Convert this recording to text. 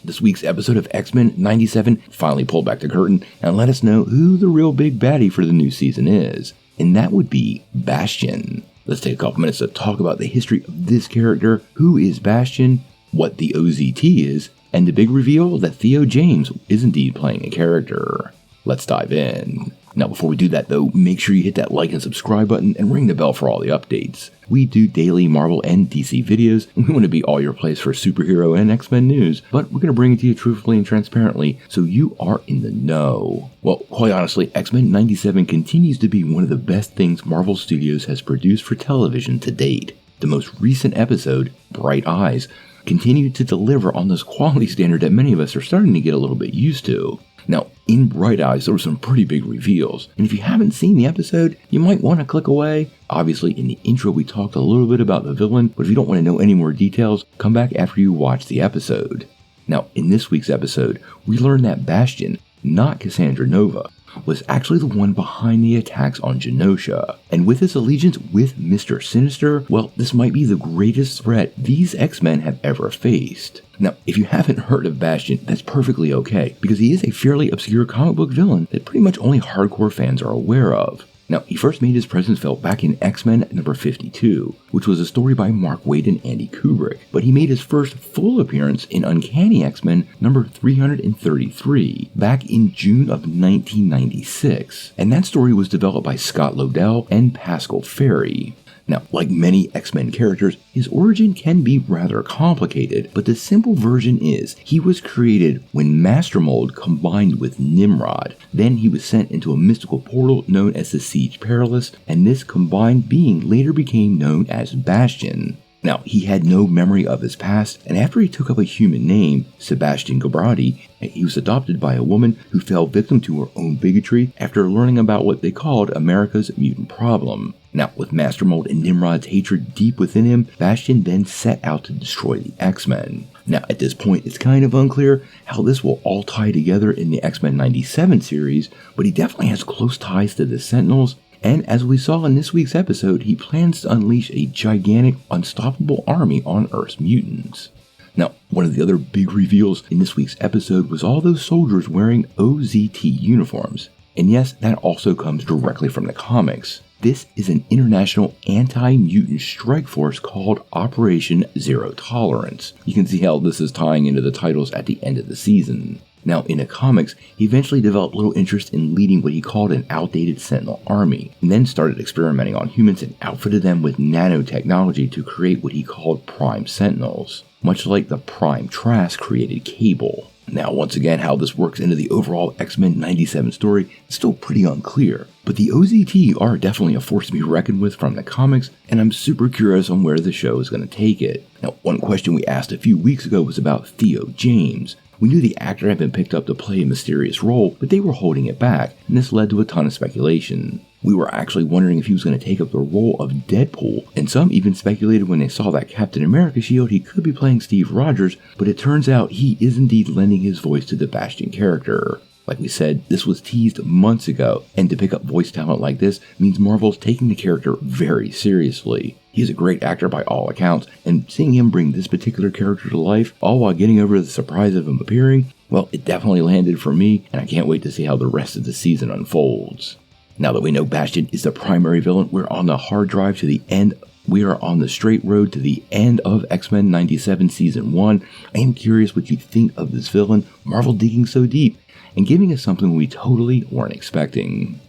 this week's episode of X-Men 97 finally pulled back the curtain and let us know who the real big baddie for the new season is. And that would be Bastion. Let's take a couple minutes to talk about the history of this character, who is Bastion, what the OZT is, and the big reveal that Theo James is indeed playing a character. Let's dive in. Now before we do that though, make sure you hit that like and subscribe button and ring the bell for all the updates. We do daily Marvel and DC videos, and we want to be all your place for superhero and X-Men news, but we're going to bring it to you truthfully and transparently, so you are in the know. Well, quite honestly, X-Men 97 continues to be one of the best things Marvel Studios has produced for television to date. The most recent episode, Bright Eyes, continued to deliver on this quality standard that many of us are starting to get a little bit used to. Now, in Bright Eyes, there were some pretty big reveals, and if you haven't seen the episode, you might want to click away. Obviously, in the intro, we talked a little bit about the villain, but if you don't want to know any more details, come back after you watch the episode. Now, in this week's episode, we learned that Bastion, not Cassandra Nova, was actually the one behind the attacks on Genosha. And with his allegiance with Mr. Sinister, well, this might be the greatest threat these X-Men have ever faced. Now, if you haven't heard of Bastion, that's perfectly okay, because he is a fairly obscure comic book villain that pretty much only hardcore fans are aware of. Now, he first made his presence felt back in X-Men number 52, which was a story by Mark Waid and Andy Kubrick, but he made his first full appearance in Uncanny X-Men number 333, back in June of 1996, and that story was developed by Scott Lobdell and Pascal Ferry. Now, like many X-Men characters, his origin can be rather complicated, but the simple version is he was created when Master Mold combined with Nimrod. Then he was sent into a mystical portal known as the Siege Perilous, and this combined being later became known as Bastion. Now, he had no memory of his past, and after he took up a human name, Sebastian Gabrati, he was adopted by a woman who fell victim to her own bigotry after learning about what they called America's mutant problem. Now, with Master Mold and Nimrod's hatred deep within him, Bastion then set out to destroy the X-Men. Now, at this point, it's kind of unclear how this will all tie together in the X-Men 97 series, but he definitely has close ties to the Sentinels. And as we saw in this week's episode, he plans to unleash a gigantic, unstoppable army on Earth's mutants. Now, one of the other big reveals in this week's episode was all those soldiers wearing OZT uniforms. And yes, that also comes directly from the comics. This is an international anti-mutant strike force called Operation Zero Tolerance. You can see how this is tying into the titles at the end of the season. Now, in the comics, he eventually developed little interest in leading what he called an outdated Sentinel army, and then started experimenting on humans and outfitted them with nanotechnology to create what he called Prime Sentinels, much like the Prime Trask created Cable. Now, once again, how this works into the overall X-Men 97 story is still pretty unclear, but the OZT are definitely a force to be reckoned with from the comics, and I'm super curious on where the show is going to take it. Now, one question we asked a few weeks ago was about Theo James. We knew the actor had been picked up to play a mysterious role, but they were holding it back, and this led to a ton of speculation. We were actually wondering if he was going to take up the role of Deadpool, and some even speculated when they saw that Captain America shield he could be playing Steve Rogers, but it turns out he is indeed lending his voice to the Bastion character. Like we said, this was teased months ago, and to pick up voice talent like this means Marvel's taking the character very seriously. He's a great actor by all accounts, and seeing him bring this particular character to life, all while getting over the surprise of him appearing, well, it definitely landed for me, and I can't wait to see how the rest of the season unfolds. Now that we know Bastion is the primary villain, we're on the hard drive to the end. We are on the straight road to the end of X-Men 97 Season 1. I am curious what you think of this villain, Marvel digging so deep, and giving us something we totally weren't expecting.